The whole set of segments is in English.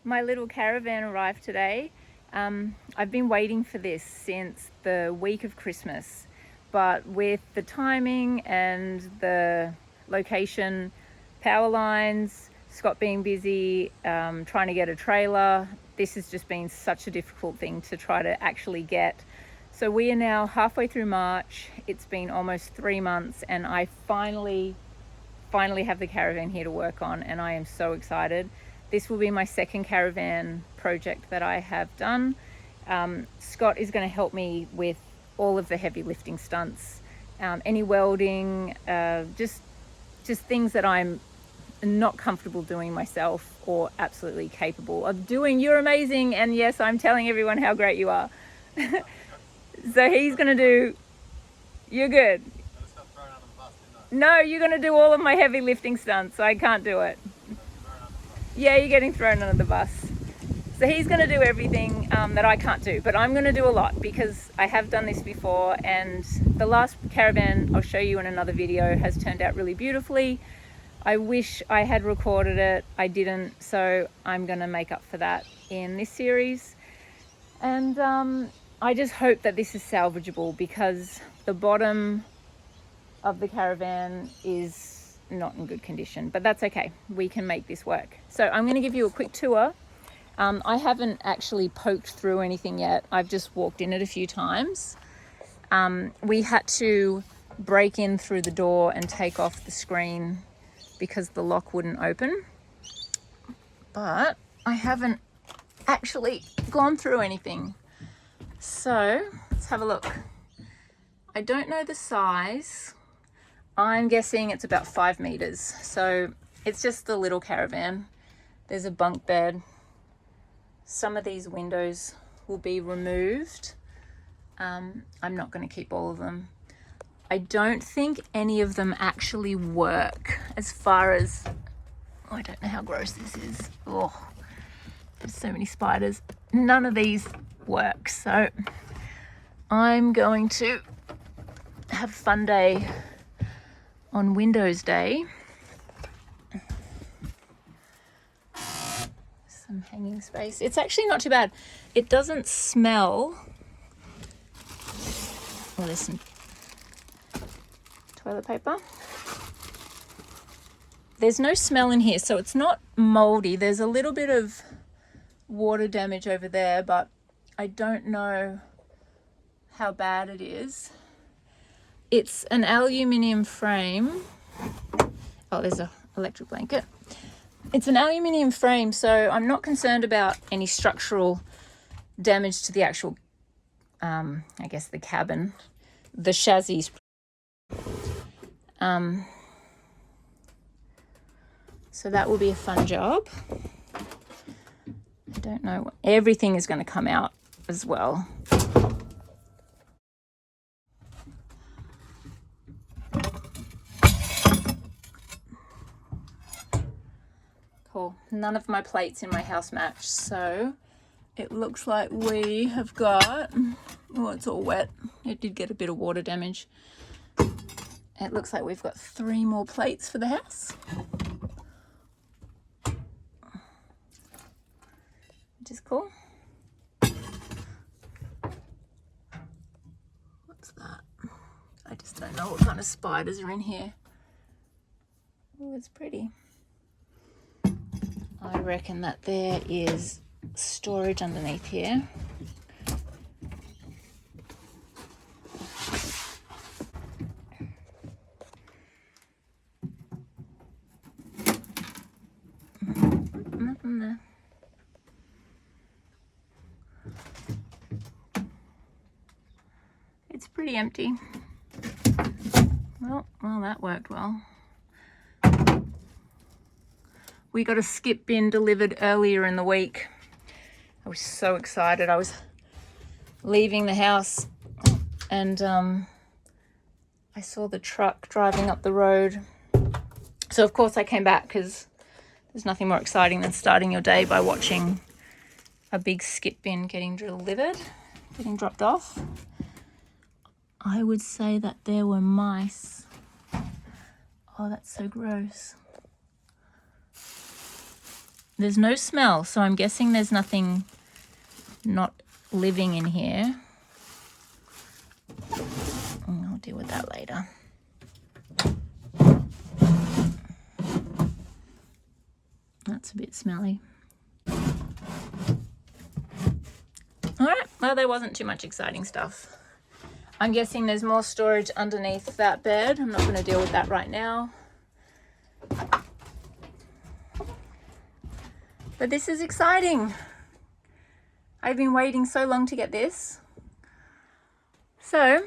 My little caravan arrived today. I've been waiting for this since the week of Christmas, but with the timing and the location, power lines, Scott being busy, trying to get a trailer, this has just been such a difficult thing to try to actually get. So we are now halfway through March. It's been almost 3 months and I finally have the caravan here to work on, and I am so excited. This will be my second caravan project that I have done. Scott is going to help me with all of the heavy lifting stunts, any welding, just things that I'm not comfortable doing myself or absolutely capable of doing. You're amazing, and yes, I'm telling everyone how great you are. So he's going to do, you're good. No, you're going to do all of my heavy lifting stunts. I can't do it. Yeah, you're getting thrown under the bus. So he's going to do everything that I can't do, but I'm going to do a lot because I have done this before, and the last caravan I'll show you in another video has turned out really beautifully. I wish I had recorded it. I didn't, so I'm going to make up for that in this series. And I just hope that this is salvageable because the bottom of the caravan is not in good condition, but that's okay. We can make this work. So I'm going to give you a quick tour. I haven't actually poked through anything yet. I've just walked in it a few times. We had to break in through the door and take off the screen because the lock wouldn't open. But I haven't actually gone through anything. So let's have a look. I don't know the size. I'm guessing it's about 5 meters. So it's just the little caravan. There's a bunk bed. Some of these windows will be removed. I'm not going to keep all of them. I don't think any of them actually work as far as, I don't know how gross this is. Oh, there's so many spiders. None of these work. So I'm going to have a fun day on Windows Day. Some hanging space. It's actually not too bad. It doesn't smell. Oh, there's some toilet paper. There's no smell in here, so it's not moldy. There's a little bit of water damage over there, but I don't know how bad it is. It's an aluminium frame. Oh, there's an electric blanket. It's an aluminium frame, so I'm not concerned about any structural damage to the actual, I guess, the cabin, the chassis. So that will be a fun job. I don't know. Everything is going to come out as well. Cool. None of my plates in my house match, so it looks like we have got, oh, it's all wet. It did get a bit of water damage. It looks like we've got 3 more plates for the house, which is cool. What's that? I just don't know what kind of spiders are in here. Oh, it's pretty. I reckon that there is storage underneath here. Nothing there. It's pretty empty. Well, that worked well. We got a skip bin delivered earlier in the week. I was so excited. I was leaving the house and I saw the truck driving up the road. So of course I came back because there's nothing more exciting than starting your day by watching a big skip bin getting delivered, getting dropped off. I would say that there were mice. Oh, that's so gross. There's no smell, so I'm guessing there's nothing not living in here. I'll deal with that later. That's a bit smelly. Alright, well, there wasn't too much exciting stuff. I'm guessing there's more storage underneath that bed. I'm not going to deal with that right now. But this is exciting. I've been waiting so long to get this. So,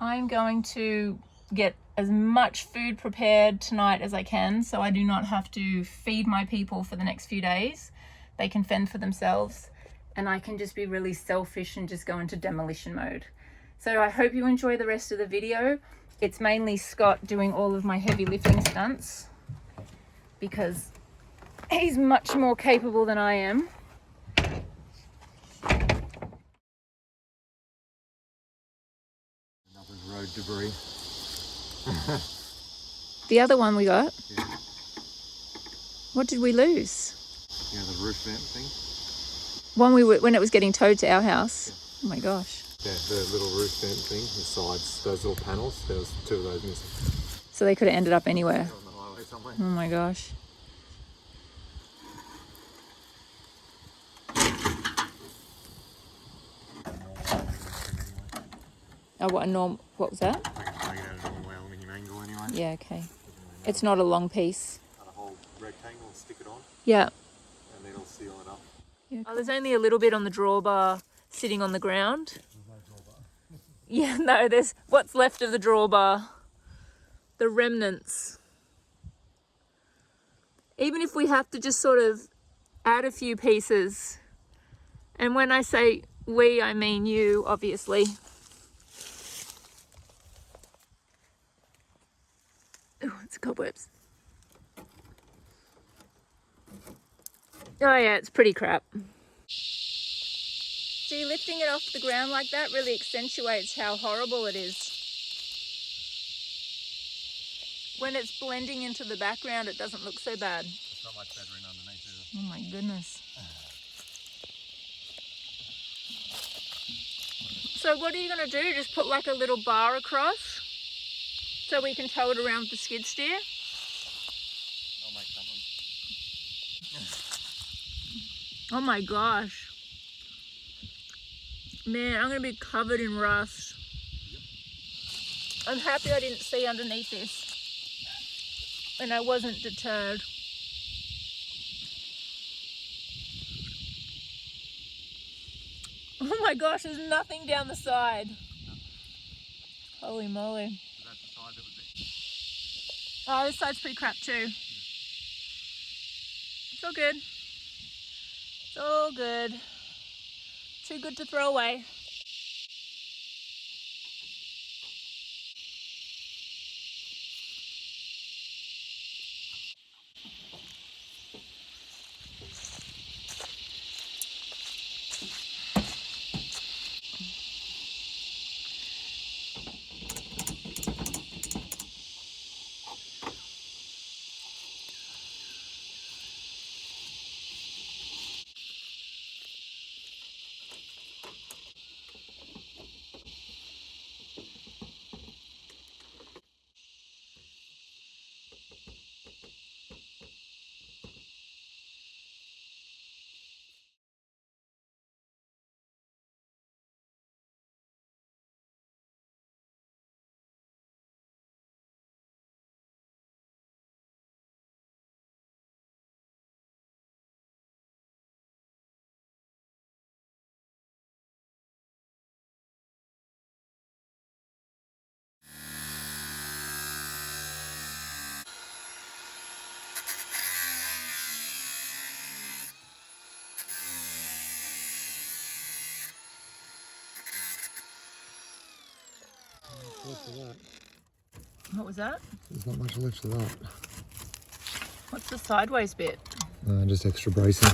I'm going to get as much food prepared tonight as I can so I do not have to feed my people for the next few days. They can fend for themselves and I can just be really selfish and just go into demolition mode. So I hope you enjoy the rest of the video. It's mainly Scott doing all of my heavy lifting stunts because he's much more capable than I am. Another road debris. The other one we got. Yeah. What did we lose? Yeah, the roof vent thing. When it was getting towed to our house. Yeah. Oh my gosh. Yeah, the little roof vent thing, the sides, those little panels, there was 2 of those missing. So they could have ended up anywhere. On the highway somewhere. Oh my gosh. Oh, what was that? I can take it out of normal aluminium angle anyway. Yeah, okay. It's not a long piece. Cut a whole rectangle and stick it on. Yeah. And then it'll seal it up. Yeah, cool. Oh, there's only a little bit on the drawbar sitting on the ground. There's no drawbar. Yeah, no, there's what's left of the drawbar. The remnants. Even if we have to just sort of add a few pieces, and when I say we, I mean you, obviously. Oh, it's cobwebs. Oh yeah, it's pretty crap. See, lifting it off the ground like that really accentuates how horrible it is. When it's blending into the background, it doesn't look so bad. It's not much better in underneath either. Oh my goodness. So what are you going to do? Just put like a little bar across so we can tow it around with the skid steer? I'll make something. Oh my gosh. Man, I'm going to be covered in rust. I'm happy I didn't see underneath this. And I wasn't deterred. Oh my gosh, there's nothing down the side. Holy moly. So that's the side that would be. Oh, this side's pretty crap too. It's all good. It's all good. Too good to throw away. Left of that. What was that? There's not much left of that. What's the sideways bit? Just extra bracing.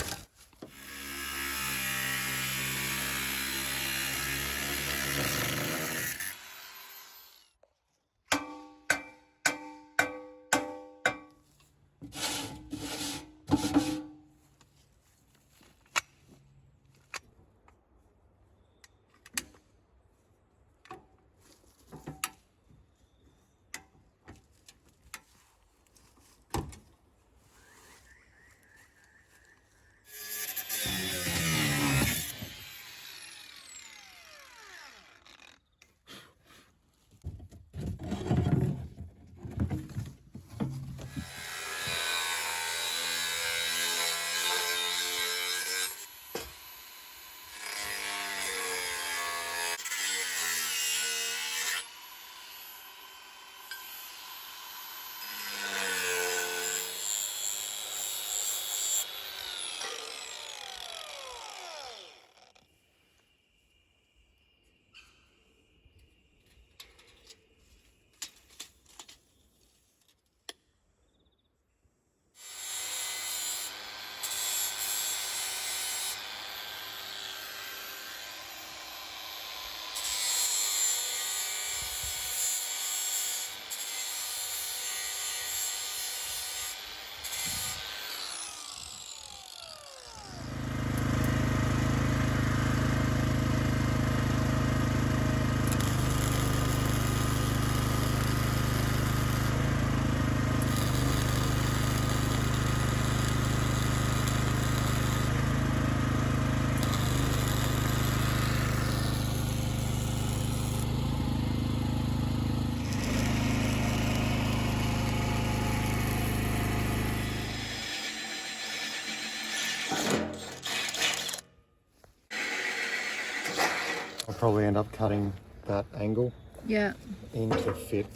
I'll probably end up cutting that angle Yeah. in to fit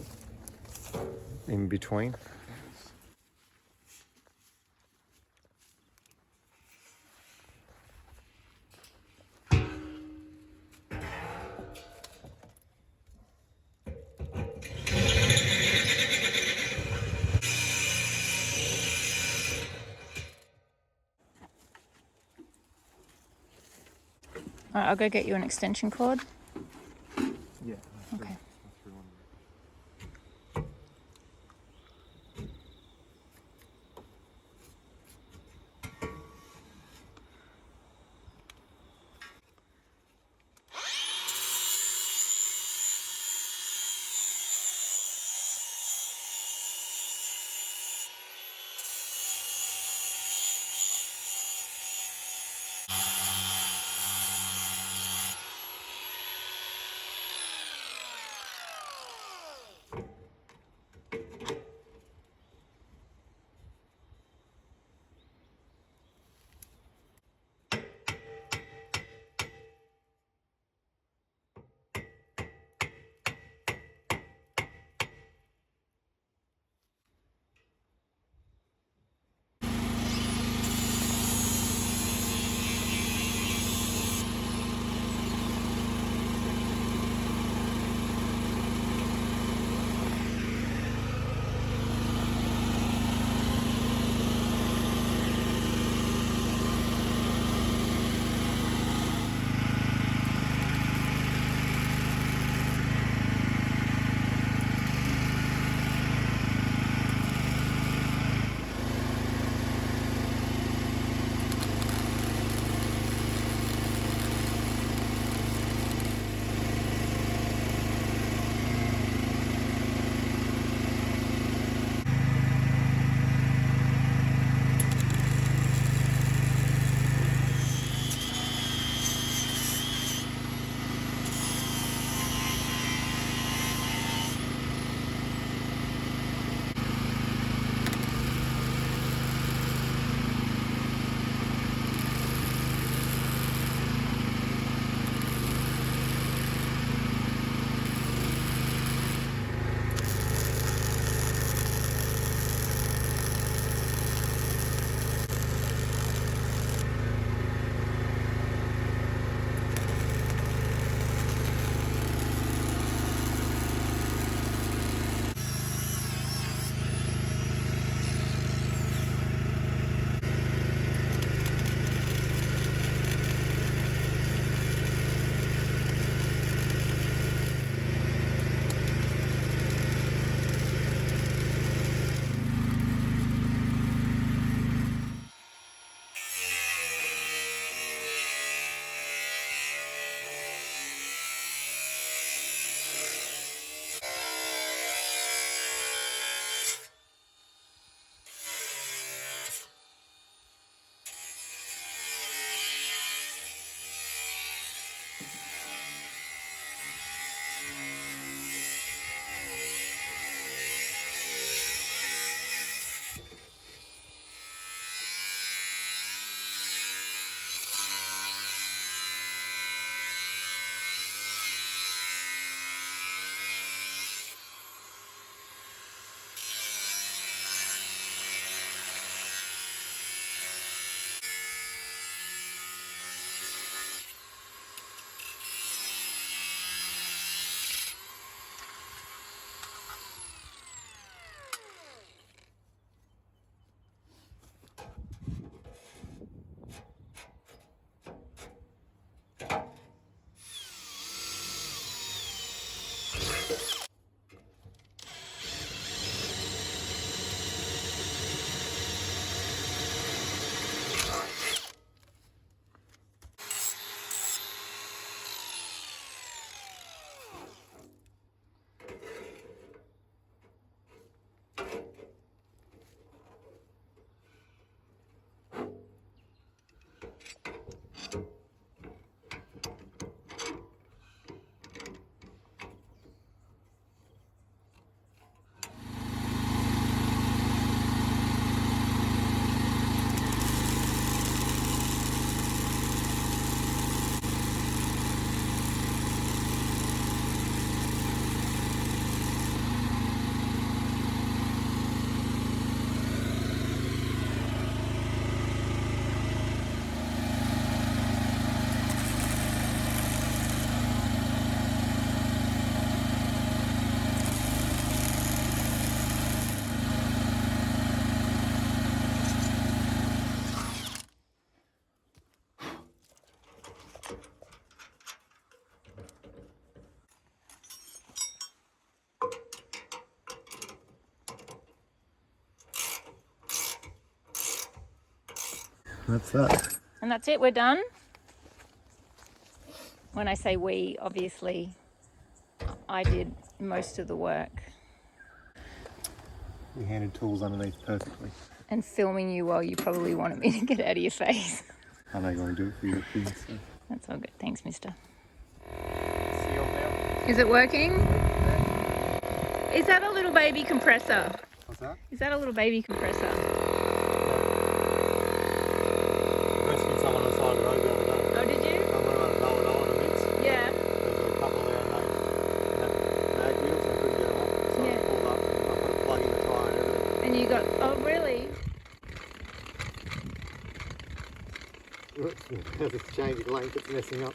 in between. All right, I'll go get you an extension cord. Yeah. Okay. That's that. And that's it, we're done. When I say we, obviously, I did most of the work. We handed tools underneath perfectly. And filming you while you probably wanted me to get out of your face. I know you want to do it for your kids. So. That's all good. Thanks, mister. Seal now. Is it working? Is that a little baby compressor? What's that? Is that a little baby compressor? Rescued someone on the side of the road the other day. Oh, did you? Someone on a lower a bit. Yeah. There was a couple there and they had mag wheels and I couldn't get them off. So Yeah. I pulled up and I put a plug in the tyre and everything. And you got, oh really? As it's changing length, it's messing up.